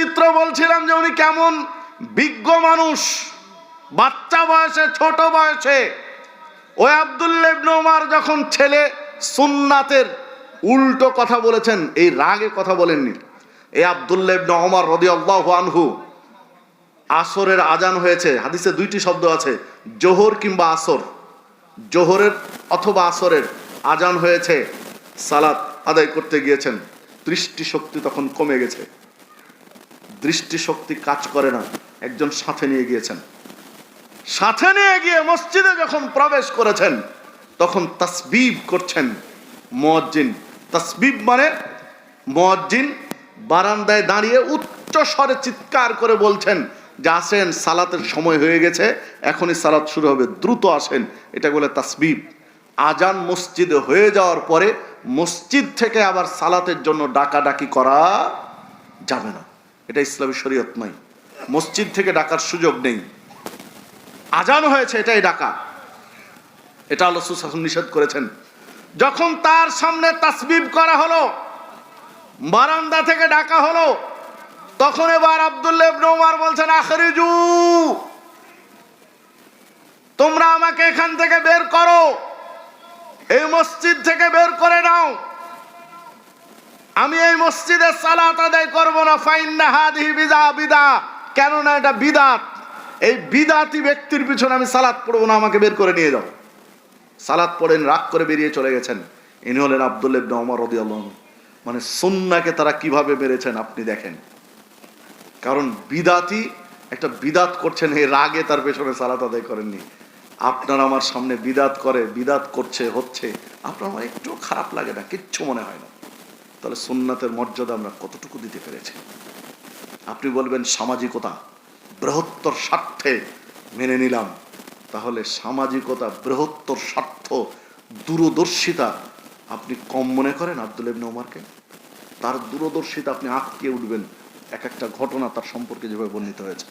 বৈচিত্র্য বলছিলাম যে উনি কেমন বিজ্ঞ মানুষ, বাচ্চা বয়সে, ছোট বয়সে। ওই আব্দুল্লাহ ইবনে ওমর যখন ছেলে সুন্নাতের উল্টো কথা বলেছেন, এই রাগে কথা বলেননি। এই আব্দুল্লাহ ইবনে ওমর রাদিয়াল্লাহু আনহু, আসরের আজান হয়েছে, হাদিসে দুইটি শব্দ আছে, জোহর কিংবা আসর, জোহরের অথবা আসরের আজান হয়েছে, সালাত আদায় করতে গিয়েছেন। দৃষ্টিশক্তি তখন কমে গেছে, দৃষ্টিশক্তি কাজ করে না, একজন সাথে নিয়ে গিয়েছেন। সাথে নিয়ে গিয়ে মসজিদে যখন প্রবেশ করেছেন তখন তাসবিব করছেন মুয়াজ্জিন। তাসবিব মানে মুয়াজ্জিন বারান্দায় দাঁড়িয়ে উচ্চ স্বরে চিৎকার করে বলছেন যে আসেন, সালাতের সময় হয়ে গেছে, এখনই সালাত শুরু হবে, দ্রুত আসেন। এটা বলে তাসবিব। আজান মসজিদে হয়ে যাওয়ার পরে মসজিদ থেকে আবার সালাতের জন্য ডাকাডাকি করা যাবে না, এটা ইসলামী শরীয়ত নয়। মসজিদ থেকে ডাকার সুযোগ নেই, আজান হয়েছে এটাই ডাকা, এটা আল্লাহ রাসূল সাল্লাল্লাহু আলাইহি ওয়াসাল্লাম নিষেধ করেছেন। যখন তার সামনে তাসবিব করা হলো, বারান্দা থেকে ডাকা হলো, তখন এবার আব্দুল্লাহ ইবনে ওমর বলছেন, আখরিজু, তোমরা আমাকে এখান থেকে বের করো, এই মসজিদ থেকে বের করে নাও, আমি এই মসজিদে সালাত আদায় করব না। ফাইন্না হাদিহি বিদা, কেননা এটা বিদাত, এই বিদাতি ব্যক্তির পিছনে আমি সালাত পড়বো না, আমাকে বের করে নিয়ে যাও। সালাত পড়েন, রাগ করে বেরিয়ে চলে গেছেন। ইনি হলেন আব্দুল্লাহ ইবনে ওমর রাদিয়াল্লাহু আনহু। মানে সুন্নাহকে তারা কিভাবে মেরেছেন আপনি দেখেন। কারণ বিদাতি একটা বিদাত করছেন, এই রাগে তার পেছনে সালাত আদায় করেননি। আপনার আমার সামনে বিদাত করে, বিদাত করছে, হচ্ছে, আপনার আমার একটু খারাপ লাগে না, কিচ্ছু মনে হয় না। তাহলে সুন্নাতের মর্যাদা আমরা কতটুকু দিতে পেরেছি? আপনি বলবেন সামাজিকতা, বৃহত্তর স্বার্থে মেনে নিলাম। তাহলে সামাজিকতা, বৃহত্তর স্বার্থ, দূরদর্শিতা আপনি কম মনে করেন আব্দুল্লাহ ইবনে ওমরকে? তার দূরদর্শিতা আপনি আটকে উঠবেন, এক একটা ঘটনা তার সম্পর্কে যেভাবে বর্ণিত হয়েছে।